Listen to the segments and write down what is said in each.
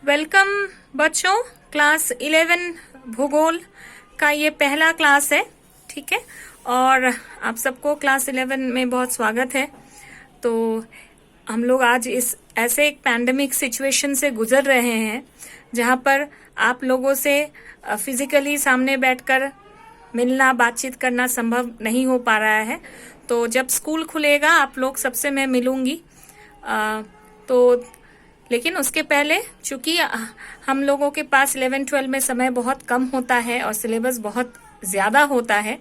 Welcome बच्चों। Class 11 भूगोल का ये पहला क्लास है, ठीक है। और आप सबको क्लास 11 में बहुत स्वागत है। तो हम लोग आज इस ऐसे एक पैंडेमिक सिचुएशन से गुजर रहे हैं जहां पर आप लोगों से फिजिकली सामने बैठकर मिलना बातचीत करना संभव नहीं हो पा रहा है। तो जब स्कूल खुलेगा आप लोग सबसे मैं मिलूंगी। तो लेकिन उसके पहले चूंकि हम लोगों के पास 11-12 में समय बहुत कम होता है और सिलेबस बहुत ज्यादा होता है,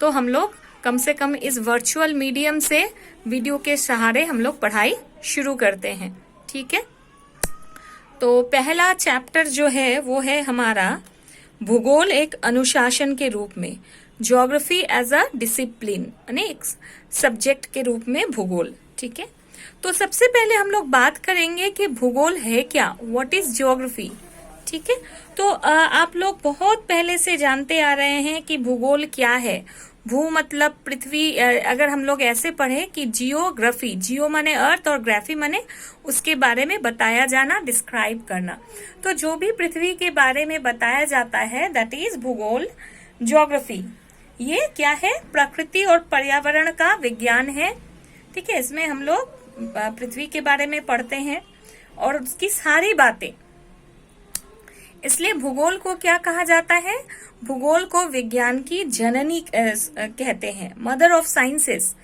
तो हम लोग कम से कम इस वर्चुअल मीडियम से वीडियो के सहारे हम लोग पढ़ाई शुरू करते हैं, ठीक है। तो पहला चैप्टर जो है वो है हमारा भूगोल एक अनुशासन के रूप में, ज्योग्राफी एज अ डिसिप्लिन, यानी एक सब्जेक्ट के रूप में भूगोल, ठीक है। तो सबसे पहले हम लोग बात करेंगे कि भूगोल है क्या, व्हाट इज ज्योग्राफी, ठीक है। तो आप लोग बहुत पहले से जानते आ रहे हैं कि भूगोल क्या है। भू मतलब पृथ्वी, अगर हम लोग ऐसे पढ़े कि जियोग्राफी, जियो माने अर्थ और ग्राफी माने उसके बारे में बताया जाना, डिस्क्राइब करना। तो जो भी पृथ्वी के बारे में बताया जाता है दैट इज भूगोल, ज्योग्राफी। ये क्या है? प्रकृति और पर्यावरण का विज्ञान है, ठीक है। इसमें हम लोग पृथ्वी के बारे में पढ़ते हैं और उसकी सारी बातें। इसलिए भूगोल को क्या कहा जाता है? भूगोल को विज्ञान की जननी कहते हैं, मदर ऑफ साइंसेस।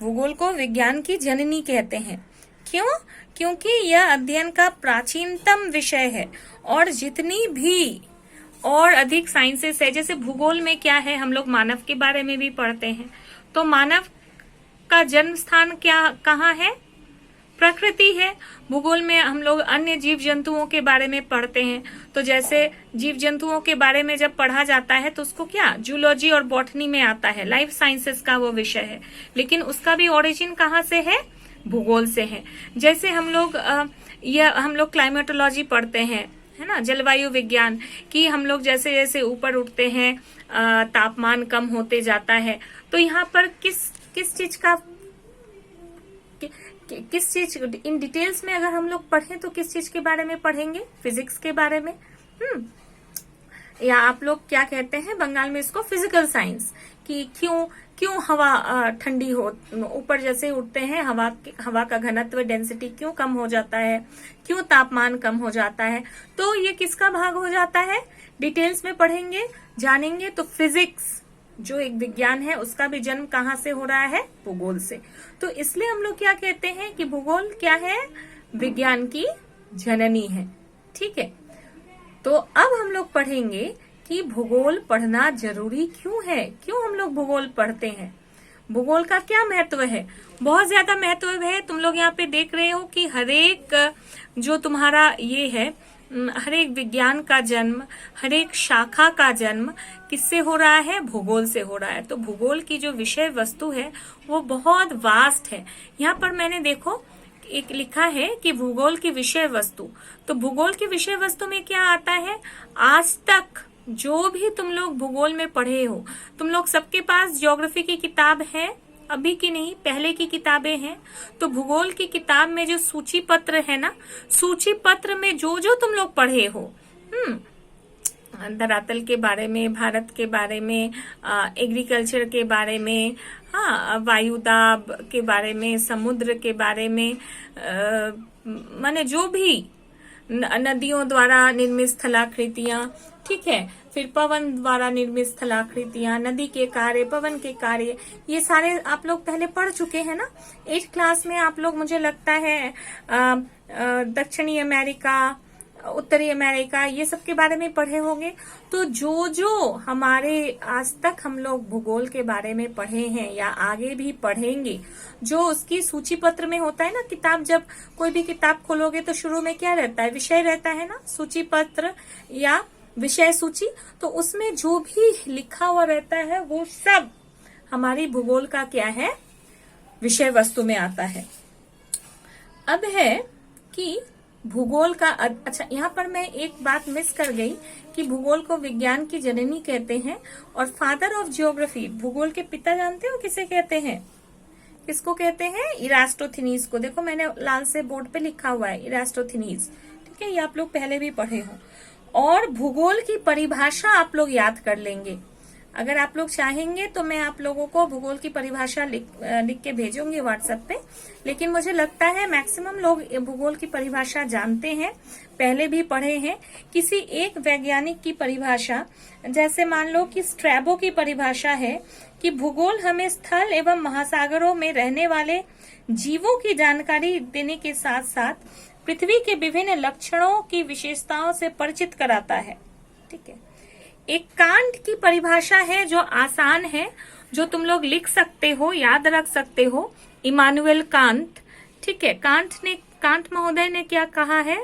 भूगोल को विज्ञान की जननी कहते हैं। क्यों? क्योंकि यह अध्ययन का प्राचीनतम विषय है और जितनी भी और अधिक साइंसेस है, जैसे भूगोल में क्या है, हम लोग मानव के बारे में भी पढ़ते हैं। तो मानव का जन्म स्थान कहाँ है? प्रकृति है। भूगोल में हम लोग अन्य जीव जंतुओं के बारे में पढ़ते हैं। तो जैसे जीव जंतुओं के बारे में जब पढ़ा जाता है तो उसको क्या जूलॉजी और बॉटनी में आता है, लाइफ साइंसेस का वो विषय है। लेकिन उसका भी ओरिजिन कहाँ से है? भूगोल से है। जैसे हम लोग क्लाइमेटोलॉजी पढ़ते हैं, है ना, जलवायु विज्ञान, कि हम लोग जैसे जैसे ऊपर उठते हैं तापमान कम होते जाता है। तो यहाँ पर किस चीज इन डिटेल्स में अगर हम लोग पढ़ें तो किस चीज के बारे में पढ़ेंगे? फिजिक्स के बारे में। या आप लोग क्या कहते हैं बंगाल में इसको? फिजिकल साइंस, कि क्यों हवा ठंडी हो, ऊपर जैसे उठते हैं हवा का घनत्व, डेंसिटी क्यों कम हो जाता है, क्यों तापमान कम हो जाता है। तो ये किसका भाग हो जाता है? डिटेल्स में पढ़ेंगे, जानेंगे। तो फिजिक्स जो एक विज्ञान है उसका भी जन्म कहाँ से हो रहा है? भूगोल से। तो इसलिए हम लोग क्या कहते हैं कि भूगोल क्या है? विज्ञान की जननी है, ठीक है। तो अब हम लोग पढ़ेंगे कि भूगोल पढ़ना जरूरी क्यों है, क्यों हम लोग भूगोल पढ़ते हैं, भूगोल का क्या महत्व है। बहुत ज्यादा महत्व है। तुम लोग यहाँ पे देख रहे हो कि हरेक जो तुम्हारा ये है, हरेक विज्ञान का जन्म, हरेक शाखा का जन्म किससे हो रहा है? भूगोल से हो रहा है। तो भूगोल की जो विषय वस्तु है वो बहुत वास्ट है। यहाँ पर मैंने देखो एक लिखा है कि भूगोल की विषय वस्तु। तो भूगोल की विषय वस्तु में क्या आता है? आज तक जो भी तुम लोग भूगोल में पढ़े हो, तुम लोग सबके पास ज्योग्राफी की किताब है, अभी की नहीं, पहले की किताबें हैं। तो भूगोल की किताब में जो सूची पत्र है ना, सूची पत्र में जो तुम लोग पढ़े हो, धरातल के बारे में, भारत के बारे में, एग्रीकल्चर के बारे में, हाँ, वायुदाब के बारे में, समुद्र के बारे में, माने जो भी नदियों द्वारा निर्मित स्थलाकृतियां, ठीक है, फिर पवन द्वारा निर्मित स्थलाकृतियां, नदी के कार्य, पवन के कार्य, ये सारे आप लोग पहले पढ़ चुके हैं ना। 8th क्लास में आप लोग, मुझे लगता है दक्षिणी अमेरिका, उत्तरी अमेरिका, ये सब के बारे में पढ़े होंगे। तो जो हमारे आज तक हम लोग भूगोल के बारे में पढ़े हैं या आगे भी पढ़ेंगे, जो उसकी सूची पत्र में होता है ना, किताब, जब कोई भी किताब खोलोगे तो शुरू में क्या रहता है? विषय रहता है ना, सूची पत्र या विषय सूची। तो उसमें जो भी लिखा हुआ रहता है वो सब हमारी भूगोल का क्या है? विषय वस्तु में आता है। अब है कि भूगोल का अच्छा, यहाँ पर मैं एक बात मिस कर गई कि भूगोल को विज्ञान की जननी कहते हैं और फादर ऑफ जियोग्राफी, भूगोल के पिता जानते हो किसे कहते हैं? किसको कहते हैं? इरास्टोथेनीज को। देखो मैंने लाल से बोर्ड पे लिखा हुआ है, इरास्टोथेनीज, ठीक ठीक है, ये आप लोग पहले भी पढ़े हो। और भूगोल की परिभाषा आप लोग याद कर लेंगे। अगर आप लोग चाहेंगे तो मैं आप लोगों को भूगोल की परिभाषा लिख के भेजूंगी व्हाट्सएप पे, लेकिन मुझे लगता है मैक्सिमम लोग भूगोल की परिभाषा जानते हैं, पहले भी पढ़े हैं। किसी एक वैज्ञानिक की परिभाषा, जैसे मान लो कि स्ट्रैबो की परिभाषा है कि भूगोल हमें स्थल एवं महासागरों में रहने वाले जीवों की जानकारी देने के साथ साथ पृथ्वी के विभिन्न लक्षणों की विशेषताओं से परिचित कराता है। ठीक है। एक कांट की परिभाषा है जो आसान है, जो तुम लोग लिख सकते हो, याद रख सकते हो, इमानुएल कांट। ठीक है। कांट महोदय ने क्या कहा है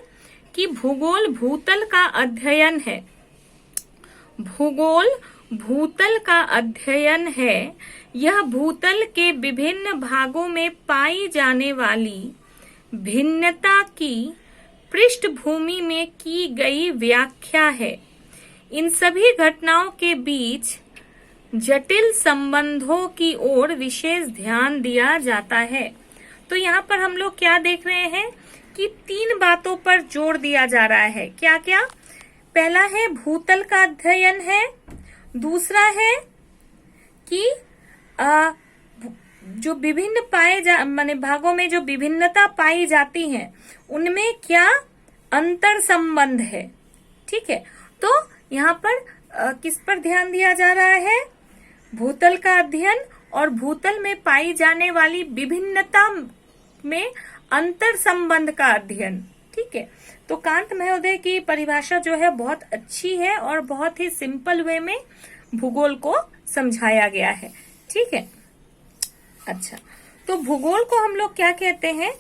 कि भूगोल भूतल का अध्ययन है। भूगोल भूतल का अध्ययन है। यह भूतल के विभिन्न भागों में पाई जाने वाली भिन्नता की पृष्ठभूमि में की गई व्याख्या है। इन सभी घटनाओं के बीच जटिल संबंधों की ओर विशेष ध्यान दिया जाता है। तो यहाँ पर हम लोग क्या देख रहे हैं कि 3 बातों पर जोर दिया जा रहा है। क्या क्या? पहला है भूतल का अध्ययन है, दूसरा है कि जो विभिन्न माने भागों में जो विभिन्नता पाई जाती है उनमें क्या अंतर संबंध है। ठीक है। तो यहाँ पर किस पर ध्यान दिया जा रहा है? भूतल का अध्ययन और भूतल में पाई जाने वाली विभिन्नता में अंतर संबंध का अध्ययन। ठीक है। तो कांट महोदय की परिभाषा जो है बहुत अच्छी है और बहुत ही सिंपल वे में भूगोल को समझाया गया है। ठीक है। अच्छा, तो भूगोल को हम लोग क्या कहते हैं?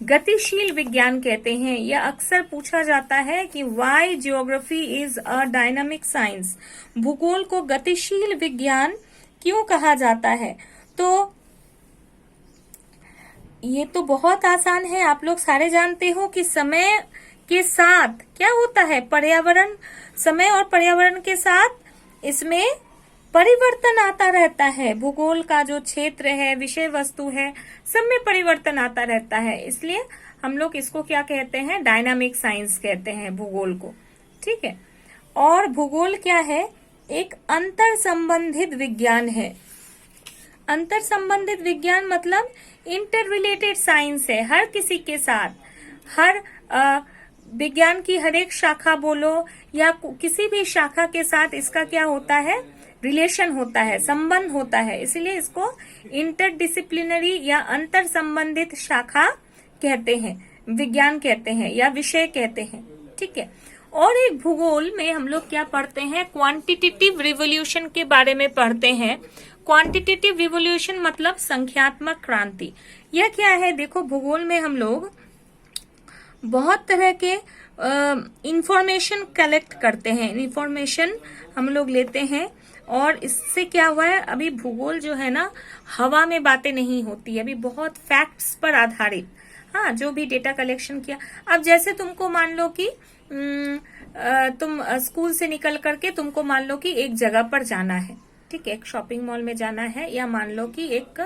गतिशील विज्ञान कहते हैं। यह अक्सर पूछा जाता है कि why geography is a dynamic science. भूगोल को गतिशील विज्ञान क्यों कहा जाता है? तो ये तो बहुत आसान है, आप लोग सारे जानते हो कि समय के साथ क्या होता है, पर्यावरण, समय और पर्यावरण के साथ इसमें परिवर्तन आता रहता है। भूगोल का जो क्षेत्र है, विषय वस्तु है, सब में परिवर्तन आता रहता है। इसलिए हम लोग इसको क्या कहते हैं? डायनामिक साइंस कहते हैं भूगोल को। ठीक है। और भूगोल क्या है? एक अंतर संबंधित विज्ञान है। अंतर संबंधित विज्ञान मतलब इंटर रिलेटेड साइंस है, हर किसी के साथ, हर विज्ञान की हर एक शाखा बोलो या किसी भी शाखा के साथ इसका क्या होता है? रिलेशन होता है, संबंध होता है। इसलिए इसको इंटरडिसिप्लिनरी या अंतर संबंधित शाखा कहते हैं, विज्ञान कहते हैं या विषय कहते हैं। ठीक है। और एक भूगोल में हम लोग क्या पढ़ते हैं? क्वांटिटेटिव रिवोल्यूशन के बारे में पढ़ते हैं। क्वांटिटेटिव रिवोल्यूशन मतलब संख्यात्मक क्रांति। यह क्या है? देखो, भूगोल में हम लोग बहुत तरह के इंफॉर्मेशन कलेक्ट करते हैं, इंफॉर्मेशन हम लोग लेते हैं। और इससे क्या हुआ है, अभी भूगोल जो है ना, हवा में बातें नहीं होती, अभी बहुत फैक्ट्स पर आधारित। हाँ, जो भी डेटा कलेक्शन किया, अब जैसे तुमको मान लो कि तुम स्कूल से निकल करके तुमको मान लो कि एक जगह पर जाना है। ठीक है, एक शॉपिंग मॉल में जाना है, या मान लो कि एक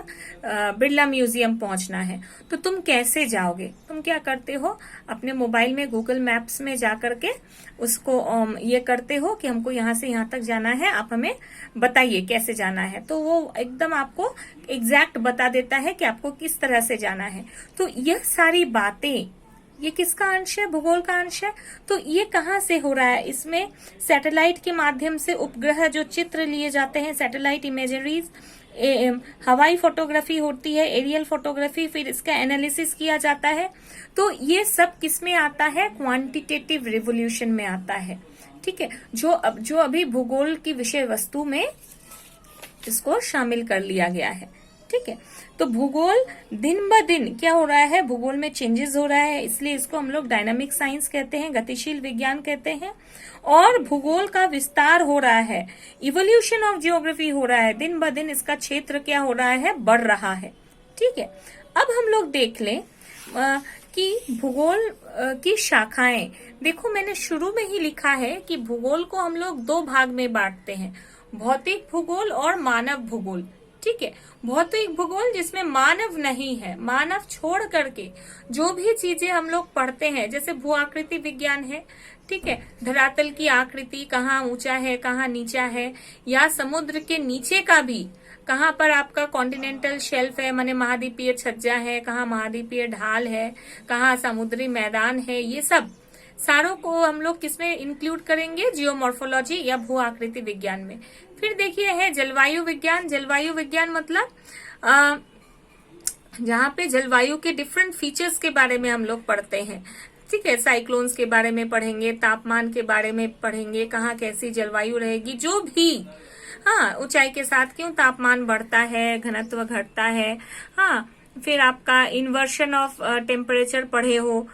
बिरला म्यूजियम पहुंचना है। तो तुम कैसे जाओगे? तुम क्या करते हो? अपने मोबाइल में गूगल मैप्स में जा करके उसको ये करते हो कि हमको यहाँ से यहाँ तक जाना है, आप हमें बताइए कैसे जाना है। तो वो एकदम आपको एग्जैक्ट बता देता है कि आपको किस तरह से जाना है। तो यह सारी बातें, ये किसका अंश है? भूगोल का अंश है। तो ये कहाँ से हो रहा है? इसमें सैटेलाइट के माध्यम से उपग्रह जो चित्र लिए जाते हैं, सैटेलाइट इमेजरीज, हवाई फोटोग्राफी होती है, एरियल फोटोग्राफी, फिर इसका एनालिसिस किया जाता है। तो ये सब किस में आता है? क्वांटिटेटिव रिवोल्यूशन में आता है। ठीक है, जो अभी भूगोल की विषय वस्तु में इसको शामिल कर लिया गया है। ठीक है। तो भूगोल दिन ब दिन क्या हो रहा है? भूगोल में चेंजेस हो रहा है, इसलिए इसको हम लोग डायनामिक साइंस कहते हैं, गतिशील विज्ञान कहते हैं। और भूगोल का विस्तार हो रहा है, इवोल्यूशन ऑफ जियोग्राफी हो रहा है, दिन ब दिन इसका क्षेत्र क्या हो रहा है? बढ़ रहा है। ठीक है। अब हम लोग देख लें कि भूगोल की शाखाएं। देखो, मैंने शुरू में ही लिखा है कि भूगोल को हम लोग 2 भाग में बांटते हैं, भौतिक भूगोल और मानव भूगोल। ठीक है। भौतिक भूगोल जिसमें मानव नहीं है, मानव छोड़ करके जो भी चीजें हम लोग पढ़ते हैं, जैसे भू आकृति विज्ञान है, ठीक है, धरातल की आकृति कहाँ ऊंचा है कहाँ नीचा है, या समुद्र के नीचे का भी कहाँ पर आपका कॉन्टिनेंटल शेल्फ है, माने महाद्वीपीय छज्जा है, कहाँ महाद्वीपीय ढाल है, कहाँ समुद्री मैदान है, ये सब सारों को हम लोग किसमें इंक्लूड करेंगे, जियोमॉर्फोलॉजी या भू आकृति विज्ञान में। फिर देखिए है जलवायु विज्ञान। जलवायु विज्ञान मतलब जहाँ पे जलवायु के डिफरेंट फीचर्स के बारे में हम लोग पढ़ते हैं, ठीक है, साइक्लोन्स के बारे में पढ़ेंगे, तापमान के बारे में पढ़ेंगे, कहाँ कैसी जलवायु रहेगी, जो भी, हाँ, ऊंचाई के साथ क्यों तापमान बढ़ता है, घनत्व घटता है, हाँ, फिर आपका इन्वर्शन ऑफ टेम्परेचर पढ़े हो,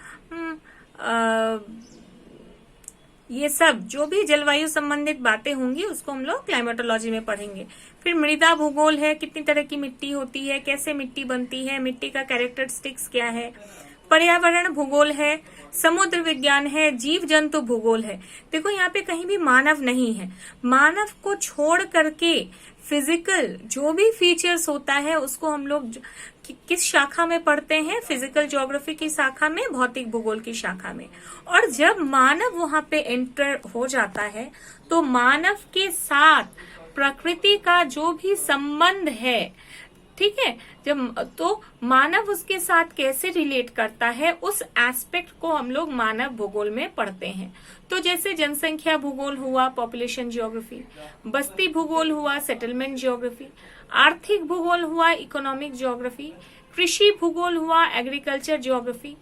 ये सब जो भी जलवायु संबंधित बातें होंगी उसको हम लोग क्लाइमेटोलॉजी में पढ़ेंगे। फिर मृदा भूगोल है, कितनी तरह की मिट्टी होती है, कैसे मिट्टी बनती है, मिट्टी का कैरेक्टरिस्टिक्स क्या है। पर्यावरण भूगोल है, समुद्र विज्ञान है, जीव जंतु भूगोल है। देखो यहाँ पे कहीं भी मानव नहीं है, मानव को छोड़ करके फिजिकल जो भी फीचर्स होता है उसको हम लोग किस शाखा में पढ़ते हैं, फिजिकल ज्योग्राफी की शाखा में, भौतिक भूगोल की शाखा में। और जब मानव वहां पे एंटर हो जाता है तो मानव के साथ प्रकृति का जो भी संबंध है, ठीक है, जब तो मानव उसके साथ कैसे रिलेट करता है, उस एस्पेक्ट को हम लोग मानव भूगोल में पढ़ते हैं। तो जैसे जनसंख्या भूगोल हुआ, पॉपुलेशन ज्योग्राफी, बस्ती भूगोल हुआ, सेटलमेंट ज्योग्राफी, आर्थिक भूगोल हुआ, इकोनॉमिक ज्योग्राफी, कृषि भूगोल हुआ, एग्रीकल्चर ज्योग्राफी,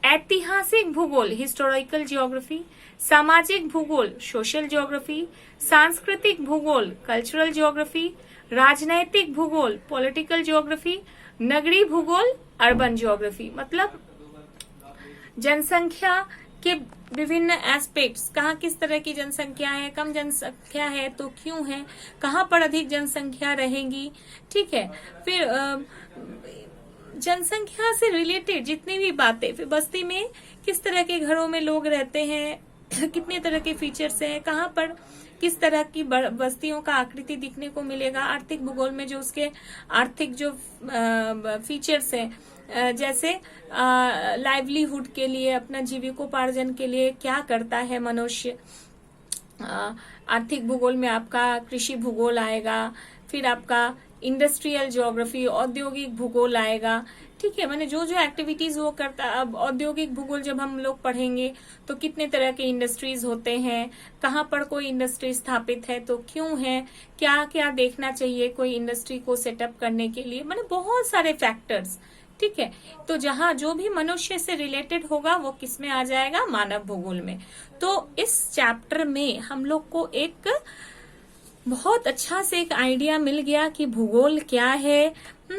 ऐतिहासिक भूगोल, हिस्टोरिकल ज्योग्राफी, सामाजिक भूगोल, सोशल ज्योग्राफी, सांस्कृतिक भूगोल, कल्चरल ज्योग्राफी, राजनैतिक भूगोल, पॉलिटिकल ज्योग्राफी, नगरीय भूगोल, अर्बन ज्योग्राफी। मतलब जनसंख्या के विभिन्न एस्पेक्ट्स, कहाँ किस तरह की जनसंख्या है, कम जनसंख्या है तो क्यों है, कहाँ पर अधिक जनसंख्या रहेगी, ठीक है। फिर जनसंख्या से रिलेटेड जितनी भी बातें, फिर बस्ती में किस तरह के घरों में लोग रहते हैं, कितने तरह के फीचर्स हैं, कहाँ पर किस तरह की बस्तियों का आकृति दिखने को मिलेगा। आर्थिक भूगोल में जो उसके आर्थिक जो फीचर्स हैं, जैसे लाइवलीहुड के लिए, अपना जीविकोपार्जन के लिए क्या करता है मनुष्य। आर्थिक भूगोल में आपका कृषि भूगोल आएगा, फिर आपका इंडस्ट्रियल ज्योग्राफी, औद्योगिक भूगोल आएगा, ठीक है, माने जो जो एक्टिविटीज वो करता। अब औद्योगिक भूगोल जब हम लोग पढ़ेंगे तो कितने तरह के इंडस्ट्रीज होते हैं, कहाँ पर कोई इंडस्ट्री स्थापित है तो क्यों है, क्या क्या देखना चाहिए कोई इंडस्ट्री को सेटअप करने के लिए, माने बहुत सारे फैक्टर्स, ठीक है। तो जहाँ जो भी मनुष्य से रिलेटेड होगा वो किस में आ जाएगा, मानव भूगोल में। तो इस चैप्टर में हम लोग को एक बहुत अच्छा से एक आइडिया मिल गया कि भूगोल क्या है,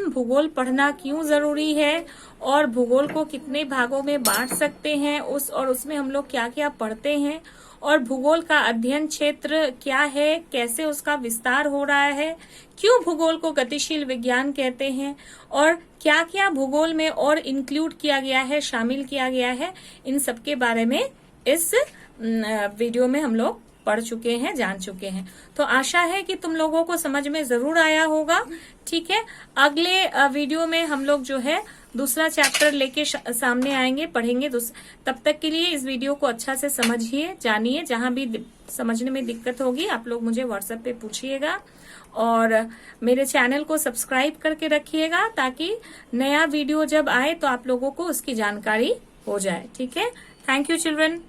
भूगोल पढ़ना क्यों जरूरी है, और भूगोल को कितने भागों में बांट सकते हैं, और उसमें हम लोग क्या क्या पढ़ते हैं, और भूगोल का अध्ययन क्षेत्र क्या है, कैसे उसका विस्तार हो रहा है, क्यों भूगोल को गतिशील विज्ञान कहते हैं, और क्या क्या भूगोल में और इंक्लूड किया गया है, शामिल किया गया है, इन सब के बारे में इस वीडियो में हम लोग पढ़ चुके हैं, जान चुके हैं। तो आशा है कि तुम लोगों को समझ में जरूर आया होगा, ठीक है। अगले वीडियो में हम लोग जो है दूसरा चैप्टर लेके सामने आएंगे, पढ़ेंगे। तब तक के लिए इस वीडियो को अच्छा से समझिए, जानिए। जहां भी समझने में दिक्कत होगी आप लोग मुझे व्हाट्सएप पे पूछिएगा, और मेरे चैनल को सब्सक्राइब करके रखिएगा ताकि नया वीडियो जब आए तो आप लोगों को उसकी जानकारी हो जाए, ठीक है। Thank you children.